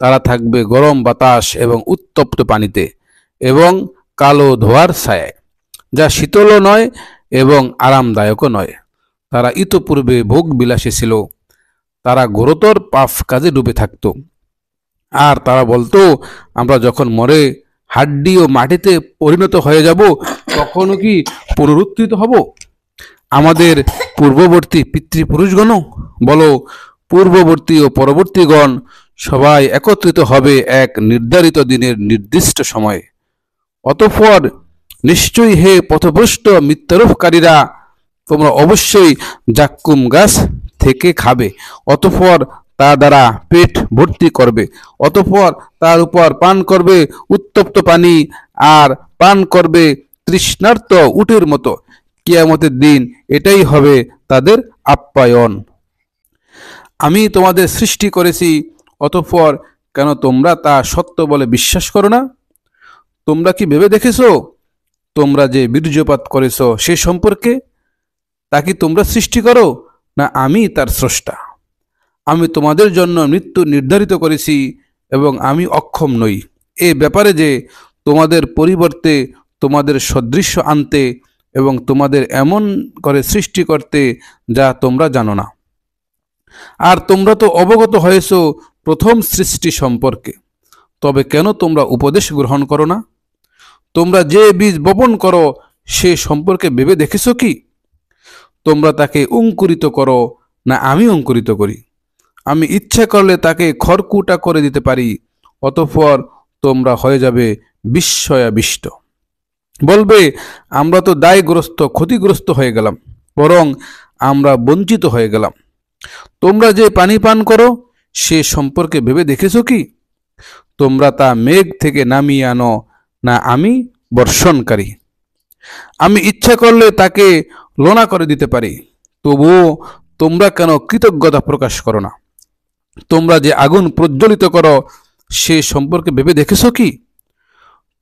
তারা থাকবে গরম বাতাস এবং উত্তপ্ত পানিতে এবং কালো ধোঁয়ার ছায়ায়, যা শীতলও নয় এবং আরামদায়কও নয়। তারা ইতপূর্বে ভোগ বিলাসী ছিল, তারা ঘোরতর পাপ কাজে ডুবে থাকত। আর তারা বলতো, আমরা যখন মরে হাড্ডি ও মাটিতে পরিণত হয়ে যাব, তখনও কি পুনরুত্থিত হব? আমাদের পূর্ববর্তী পিতৃপুরুষগণ বলো, পূর্ববর্তী ও পরবর্তীগণ সবাই একত্রিত হবে এক নির্ধারিত দিনের নির্দিষ্ট সময়ে। অতঃপর নিশ্চয়ই হে পথভ্রষ্ট মিথ্যারোপকারীরা, তোমরা অবশ্যই জাক্কুম গাছ থেকে খাবে, অতঃপর তা দ্বারা পেট ভর্তি করবে, অতঃপর তার উপর পান করবে উত্তপ্ত পানি, আর পান করবে তৃষ্ণার্ত উটের মতো। কিয়ামতের দিন এটাই হবে তাদের আপ্যায়ন। আমি তোমাদের সৃষ্টি করেছি, অতঃপর কেন তোমরা তা সত্য বলে বিশ্বাস করো না? তোমরা কি ভেবে দেখেছো তোমরা যে বীর্যপাত করেছ সে সম্পর্কে? তা কি তোমরা সৃষ্টি করো, না আমি তার স্রষ্টা? আমি তোমাদের জন্য মৃত্যু নির্ধারিত করেছি এবং আমি অক্ষম নই এ ব্যাপারে যে তোমাদের পরিবর্তে তোমাদের সদৃশ্য আনতে এবং তোমাদের এমন করে সৃষ্টি করতে যা তোমরা জানো না। আর তোমরা তো অবগত হয়েছ প্রথম সৃষ্টি সম্পর্কে, তবে কেন তোমরা উপদেশ গ্রহণ করো না? তোমরা যে বীজ বপন করো সে সম্পর্কে ভেবে দেখেছ কি? তোমরা তাকে অঙ্কুরিত করো, না আমি অঙ্কুরিত করি? আমি ইচ্ছা করলে তাকে খড়কুটা করে দিতে পারি, অতঃপর তোমরা হয়ে যাবে বিস্ময়াবিষ্ট। বলবে, আমরা তো দায়গ্রস্ত ক্ষতিগ্রস্ত হয়ে গেলাম, বরং আমরা বঞ্চিত হয়ে গেলাম। তোমরা যে পানি পান করো সে সম্পর্কে ভেবে দেখেছো কি? তোমরা তা মেঘ থেকে নামিয়ে আনো, না আমি বর্ষণকারী? আমি ইচ্ছা করলে তাকে লোনা করে দিতে পারি, তবুও তোমরা কেন কৃতজ্ঞতা প্রকাশ করো না? তোমরা যে আগুন প্রজ্বলিত করো সে সম্পর্কে ভেবে দেখেছো কি?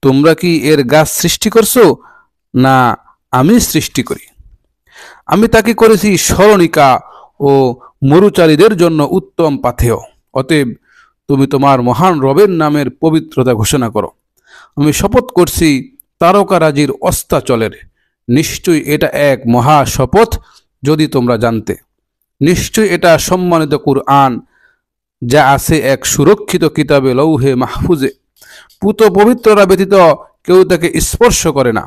তোমরা কি এর গাছ সৃষ্টি করছো, না আমি সৃষ্টি করি? আমি তাকে করেছি স্মরণিকা ও মরুচারীদের জন্য উত্তম পাথেয়। অতএব তুমি তোমার মহান রবের নামের পবিত্রতা ঘোষণা করো। আমি শপথ করছি তারকারাজির অস্তাচলের, নিশ্চয়ই এটা এক মহা শপথ যদি তোমরা জানতে। নিশ্চয়ই এটা সম্মানিত কুরআন, যা আছে এক সুরক্ষিত কিতাবে লৌহে মাহফুজে। পুত পবিত্ররা ব্যতীত কেউ তাকে স্পর্শ করে না।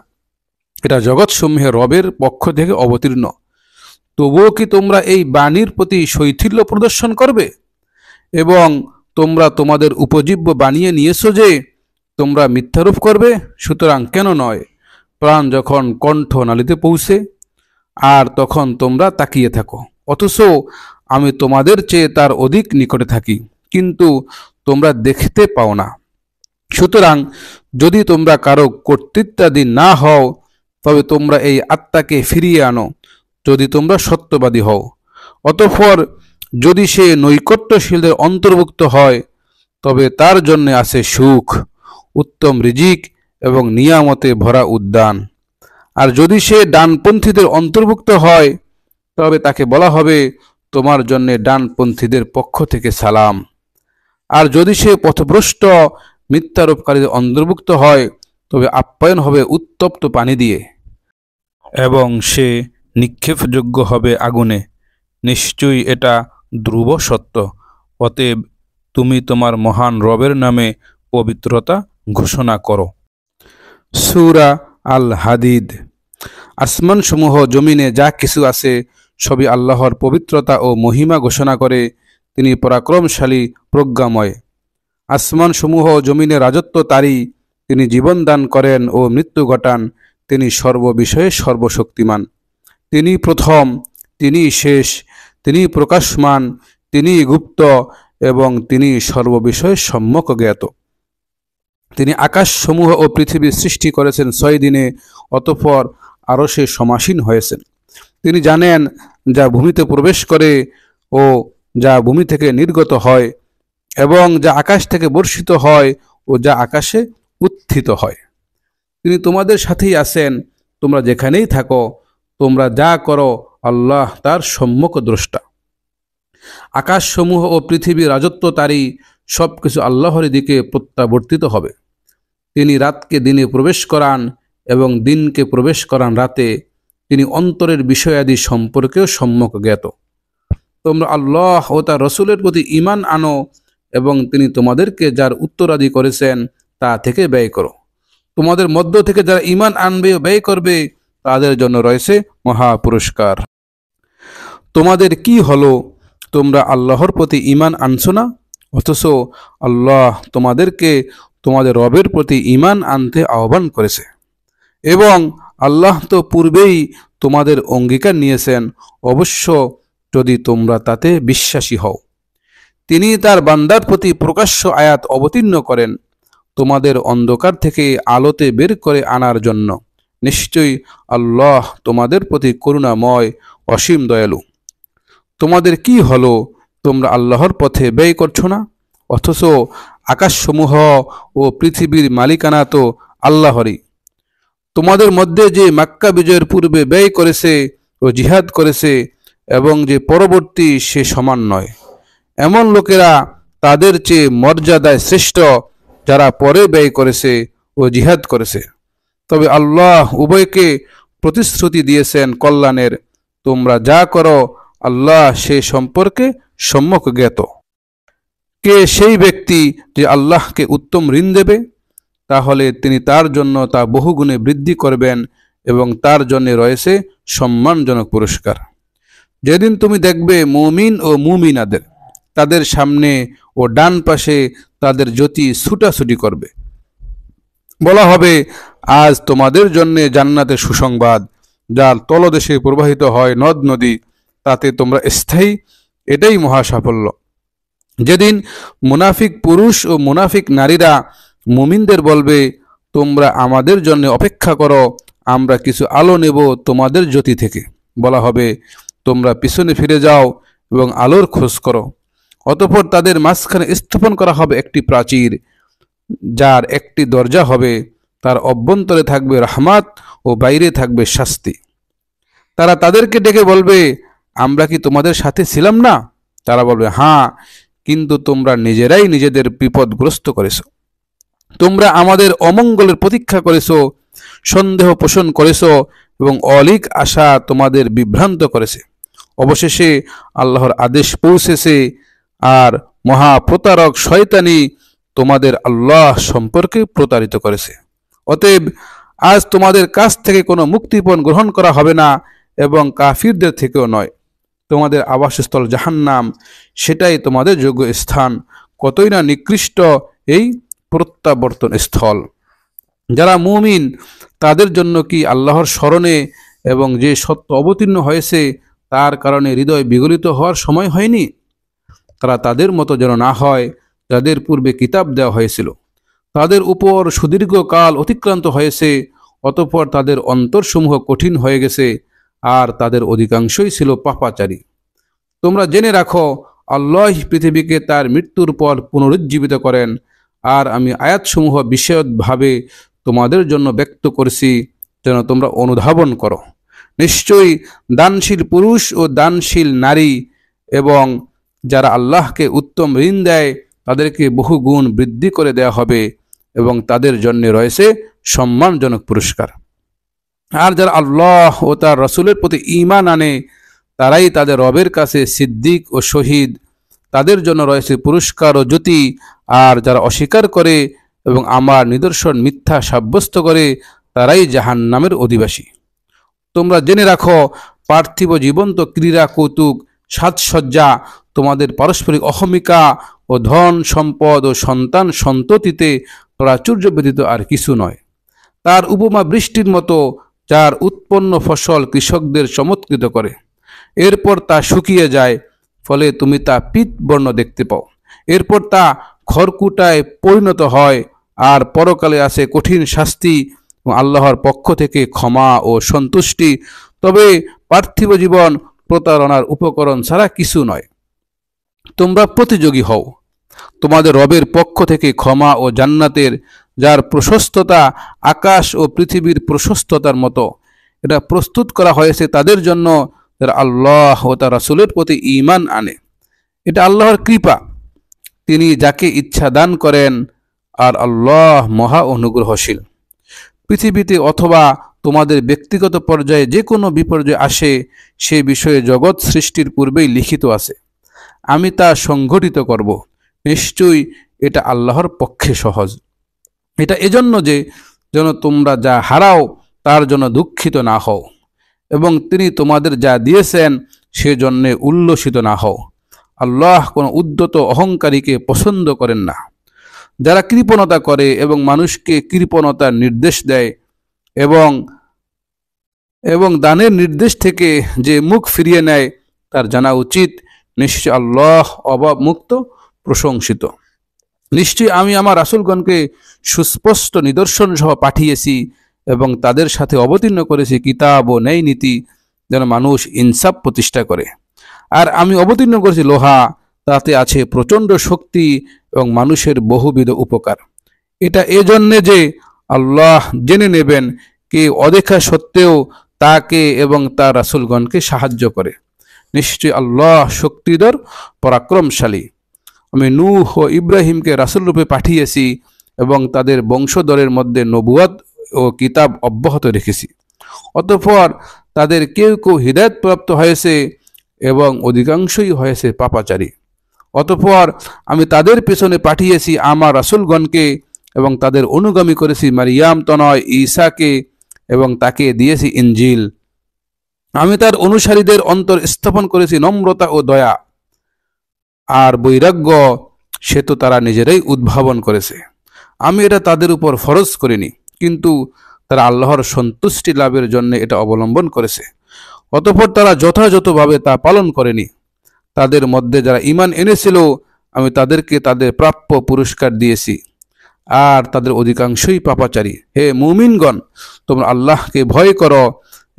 এটা জগৎসমূহে রবের পক্ষ থেকে অবতীর্ণ। তবুও কি তোমরা এই বাণীর প্রতি শৈথিল্য প্রদর্শন করবে? এবং তোমরা তোমাদের উপজীব্য বানিয়ে নিয়েছো যে তোমরা মিথ্যারোপ করবে? সুতরাং কেন নয়, প্রাণ যখন কণ্ঠ নালীতে পৌঁছে আর তখন তোমরা তাকিয়ে থাকো, অথচ আমি তোমাদের চেয়ে তার অধিক নিকটে থাকি, কিন্তু তোমরা দেখতে পাও না। সুতরাং যদি তোমরা কারো কর্তৃত্বাধীন না হও, তবে তোমরা এই আত্মাকে ফিরিয়ে আনো যদি তোমরা সত্যবাদী হও। অতঃপর যদি সে নৈকট্যশীলদের অন্তর্ভুক্ত হয়, তবে তার জন্য আছে সুখ, উত্তম রিজিক এবং নিয়ামতে ভরা উদ্যান। আর যদি সে ডানপন্থীদের অন্তর্ভুক্ত হয়, তবে তাকে বলা হবে, তোমার জন্য ডানপন্থীদের পক্ষ থেকে সালাম। আর যদি সে পথভ্রষ্ট মিথ্যারোপকারীদের অন্তর্ভুক্ত হয়, তবে আপ্যায়ন হবে উত্তপ্ত পানি দিয়ে, এবং সে নিক্ষেপযোগ্য হবে আগুনে। নিশ্চয়ই এটা ধ্রুব সত্য। অতএব তুমি তোমার মহান রবের নামে পবিত্রতা ঘোষণা করো। সূরা আল হাদিদ। আসমানসমূহ জমিনে যা কিছু আছে সবই আল্লাহর পবিত্রতা ও মহিমা ঘোষণা করে। তিনি পরাক্রমশালী, প্রজ্ঞাময়। আসমানসমূহ জমিনে রাজত্ব তারই। তিনি জীবন দান করেন ও মৃত্যু ঘটান। তিনি সর্ববিষয়ে সর্বশক্তিমান। তিনি প্রথম, তিনি শেষ, তিনি প্রকাশমান, তিনি গুপ্ত এবং তিনি সর্ববিষয়ে সম্যক জ্ঞাত। তিনি আকাশসমূহ ও পৃথিবী সৃষ্টি করেছেন 6 দিনে, অতঃপর আরশে সমাসীন হয়েছেন। তিনি জানেন যা ভূমিতে প্রবেশ করে ও যা ভূমি থেকে নির্গত হয়, এবং যা আকাশ থেকে বর্ষিত হয় ও যা আকাশে উত্থিত হয়। তিনি তোমাদের সাথেই আছেন, তোমরা যেখানেই থাকো। তোমরা যা করো আল্লাহ তার সম্যক দ্রষ্টা। আকাশসমূহ ও পৃথিবীর রাজত্ব তারই। সবকিছু আল্লাহর দিকে প্রত্যাবর্তিত হবে। তিনি রাতকে দিনে প্রবেশ করান এবং দিনকে প্রবেশ করান রাতে। তিনি অন্তরের বিষয়াদি সম্পর্কেও সম্যক জ্ঞাত। তোমরা আল্লাহ ও তার রসুলের প্রতি ঈমান আনো এবং তিনি তোমাদেরকে যার উত্তরাদি করেছেন তা থেকে ব্যয় করো। তোমাদের মধ্য থেকে যারা ঈমান আনবে ও ব্যয় করবে, তাদের জন্য রয়েছে মহা পুরস্কার। তোমাদের কি হলো, তোমরা আল্লাহর প্রতি ঈমান আনছো না, অথচ আল্লাহ তোমাদেরকে তোমাদের রবের প্রতি ঈমান আনতে আহ্বান করেছে, এবং আল্লাহ তো পূর্বেই তোমাদের অঙ্গীকার নিয়েছেন, অবশ্য যদি তোমরা তাতে বিশ্বাসী হও। তিনি তার বান্দার প্রতি প্রকাশ্য আয়াত অবতীর্ণ করেন তোমাদের অন্ধকার থেকে আলোতে বের করে আনার জন্য। নিশ্চয়ই আল্লাহ তোমাদের প্রতি করুণাময়, অসীম দয়ালু। তোমাদের কি হলো, তোমরা আল্লাহর পথে ব্যয় করছো না, অথচ আকাশসমূহ ও পৃথিবীর মালিকানা তো আল্লাহরই। তোমাদের মধ্যে যে মক্কা বিজয়ের পূর্বে ব্যয় করেছে ও জিহাদ করেছে এবং যে পরবর্তী, সে সমান নয়। এমন লোকেরা তাদের চেয়ে মর্যাদায় শ্রেষ্ঠ যারা পরে ব্যয় করেছে ও জিহাদ করেছে। তবে আল্লাহ উভয়কে প্রতিশ্রুতি দিয়েছেন কল্যাণের। তোমরা যা করো আল্লাহ সে সম্পর্কে সম্যক জ্ঞাত। কে সেই ব্যক্তি যে আল্লাহকে উত্তম ঋণ দেবে? তাহলে তিনি তার জন্য তা বহুগুণে বৃদ্ধি করবেন এবং তার জন্য রয়েছে সম্মানজনক পুরস্কার। যেদিন তুমি দেখবে মুমিন ও মুমিনাদের তাদের সামনে ও ডান পাশে তাদের জ্যোতি ছুটাছুটি করবে, বলা হবে, আজ তোমাদের জন্য জান্নাতের সুসংবাদ, যার তলদেশে প্রবাহিত হয় নদ নদী, তাতে তোমরা স্থায়ী। এটাই মহা সাফল্য। যেদিন মুনাফিক পুরুষ ও মুনাফিক নারীরা মুমিনদের বলবে, তোমরা আমাদের জন্য অপেক্ষা করো, আমরা কিছু আলো নেব তোমাদের জ্যোতি থেকে, বলা হবে, তোমরা পিছনে ফিরে যাও এবং আলোর খোঁজ করো। অতঃপর তাদের মাঝখানে স্থাপন করা হবে একটি প্রাচীর, যার একটি দরজা হবে, তার অভ্যন্তরে থাকবে রহমত ও বাইরে থাকবে শাস্তি। তারা তাদেরকে ডেকে বলবে, আমরা কি তোমাদের সাথে ছিলাম না? তারা বলবে, হ্যাঁ, কিন্তু তোমরা নিজেরাই নিজেদের বিপদগ্রস্ত করেছো। তোমরা আমাদের অমঙ্গলের প্রতীক্ষা করেছো, সন্দেহ পোষণ করেছো এবং অলিক আশা তোমাদের বিভ্রান্ত করেছে। অবশেষে আল্লাহর আদেশ পৌঁছেছে, আর মহাপ্রতারক শয়তানি তোমাদের আল্লাহ সম্পর্কে প্রতারিত করেছে। অতএব আজ তোমাদের কাছ থেকে কোনো মুক্তিপণ গ্রহণ করা হবে না এবং কাফিরদের থেকেও নয়। তোমাদের আবাসস্থল জাহান্নাম, সেটাই তোমাদের যোগ্য স্থান। কতই না নিকৃষ্ট এই প্রত্যাবর্তন স্থল। যারা মুমিন তাদের জন্য কি আল্লাহর স্মরণে এবং যে সত্য অবতীর্ণ হয়েছে তার কারণে হৃদয় বিগলিত হওয়ার সময় হয়নি? তারা তাদের মতো যেন না হয় যাদের পূর্বে কিতাব দেওয়া হয়েছিল। তাদের উপর সুদীর্ঘ কাল অতিক্রান্ত হয়েছে, অতঃপর তাদের অন্তরসমূহ কঠিন হয়ে গেছে, আর তাদের অধিকাংশই ছিল পাপাচারী। তোমরা জেনে রাখো, আল্লাহ পৃথিবীকে তার মৃত্যুর পর পুনরুজ্জীবিত করেন, আর আমি আয়াতসমূহ বিশদভাবে তোমাদের জন্য ব্যক্ত করছি যেন তোমরা অনুধাবন করো। নিশ্চয়ই দানশীল পুরুষ ও দানশীল নারী এবং যারা আল্লাহকে উত্তম ঋণ দেয় তাদেরকে বহু গুণ বৃদ্ধি করে দেওয়া হবে এবং তাদের জন্য রয়েছে সম্মানজনক পুরস্কার। আর যারা আল্লাহ ও তার রসুলের প্রতি ঈমান আনে তারাই তাদের রবের কাছে সিদ্দিক ও শহীদ, তাদের জন্য রয়েছে পুরস্কার ও জ্যোতি। আর যারা অস্বীকার করে এবং আমার নিদর্শন মিথ্যা সাব্যস্ত করে তারাই জাহান্নামের অধিবাসী। তোমরা জেনে রাখো, পার্থিব জীবন তো ক্রীড়া কৌতুক সাজসজ্জা, তোমাদের পারস্পরিক অহমিকা ও ধন সম্পদ ও সন্তান সন্ততিতে প্রাচুর্য ব্যতীত আর কিছু নয়। তার উপমা বৃষ্টির মতো, যার উৎপন্ন ফসল কৃষকদের চমৎকৃত করে, এরপর তা শুকিয়ে যায়, ফলে তুমি তা পীত বর্ণ দেখতে পাও। এরপর তা খড়কুটায় পরিণত হয়, আর পরকালে আসে কঠিন শাস্তি এবং আল্লাহর পক্ষ থেকে ক্ষমা ও সন্তুষ্টি। তবে পার্থিব জীবন প্রতারণার উপকরণ ছাড়া কিছু নয়। তোমরা প্রতিযোগী হও তোমাদের রবের পক্ষ থেকে ক্ষমা ও জান্নাতের, যার প্রশস্ততা আকাশ ও পৃথিবীর প্রশস্ততার মতো। এটা প্রস্তুত করা হয়েছে তাদের জন্য যারা আল্লাহ ও তার রাসূলের প্রতি ঈমান আনে। এটা আল্লাহর কৃপা, তিনি যাকে ইচ্ছা দান করেন, আর আল্লাহ মহা অনুগ্রহশীল। পৃথিবীতে অথবা তোমাদের ব্যক্তিগত পর্যায়ে যে কোনো বিপর্যয় আসে, সে বিষয়ে জগৎ সৃষ্টির পূর্বেই লিখিত আছে। আমি তা সংঘটিত করব। নিশ্চয়ই এটা আল্লাহর পক্ষে সহজ। এটা এজন্য যে যেন তোমরা যা হারাও তার জন্য দুঃখিত না হও, এবং তিনি তোমাদের যা দিয়েছেন সেজন্যে উল্লসিত না হও। আল্লাহ কোনো উদ্যত অহংকারীকে পছন্দ করেন না। যারা কৃপণতা করে এবং মানুষকে কৃপণতার নির্দেশ দেয় এবং এবং দানের নির্দেশ থেকে যে মুখ ফিরিয়ে নেয়, তার জানা উচিত নিশ্চয় আল্লাহ অভাবমুক্ত প্রশংসিত। নিশ্চয়ই আমি আমার রাসূলগণকে সুস্পষ্ট নিদর্শন সহ পাঠিয়েছি এবং তাদের সাথে অবতীর্ণ করেছি কিতাব ও ন্যায় নীতি, যেন মানুষ ইনসাফ প্রতিষ্ঠা করে। আর আমি অবতীর্ণ করেছি লোহা, তাতে আছে প্রচণ্ড শক্তি এবং মানুষের বহুবিধ উপকার। এটা এজন্যে যে আল্লাহ জেনে নেবেন কে অদেখা সত্ত্বেও তাকে এবং তার রাসূলগণকে সাহায্য করে। নিশ্চয়ই আল্লাহ শক্তিধর পরাক্রমশালী। আমি নূহ ও ইব্রাহিমকে রাসূল রূপে পাঠিয়েছি এবং তাদের বংশধরের মধ্যে নবুয়ত ও কিতাব অব্যাহত রেখেছি। অতঃপর তাদের কেউ কেউ হিদায়াত প্রাপ্ত হয়েছে এবং অধিকাংশই হয়েছে পাপাচারী। অতঃপর আমি তাদের পেছনে পাঠিয়েছি আমার রাসূলগণকে এবং তাদের অনুগামী করেছি মারিয়াম তনয় ঈসাকে এবং তাকে দিয়েছি ইনজিল। আমি তার অনুসারীদের অন্তর স্থাপন করেছি নম্রতা ও দয়া আর বৈরাগ্য, সে তো তারা নিজেরাই উদ্ভাবন করেছে। আমি এটা তাদের উপর ফরজ করিনি, কিন্তু তারা আল্লাহর সন্তুষ্টি লাভের জন্য এটা অবলম্বন করেছে। অতঃপর তারা যথাযথভাবে তা পালন করেনি। তাদের মধ্যে যারা ঈমান এনেছিল আমি তাদেরকে তাদের প্রাপ্য পুরস্কার দিয়েছি, আর তাদের অধিকাংশই পাপাচারী। হে মুমিনগণ, তোমরা আল্লাহকে ভয় করো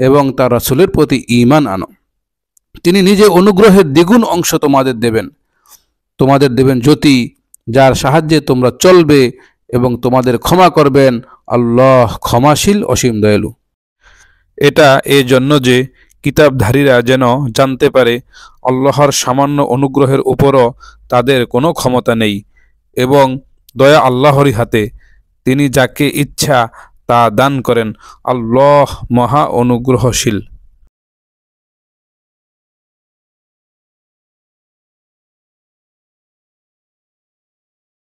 এবং তার রাসূলের প্রতি ঈমান আনো। তিনি নিজে অনুগ্রহের দ্বিগুণ অংশ তোমাদের দেবেন জ্যোতি, যার সাহায্যে তোমরা চলবে, এবং তোমাদের ক্ষমা করবেন। আল্লাহ ক্ষমাশীল অসীম দয়ালু। এটা এই জন্য যে কিতাবধারীরা যেন জানতে পারে আল্লাহর সামান্য অনুগ্রহের উপরও তাদের কোনো ক্ষমতা নেই, এবং দয়া আল্লাহরই হাতে। তিনি যাকে ইচ্ছা তা দান করেন। আল্লাহ মহা অনুগ্রহশীল।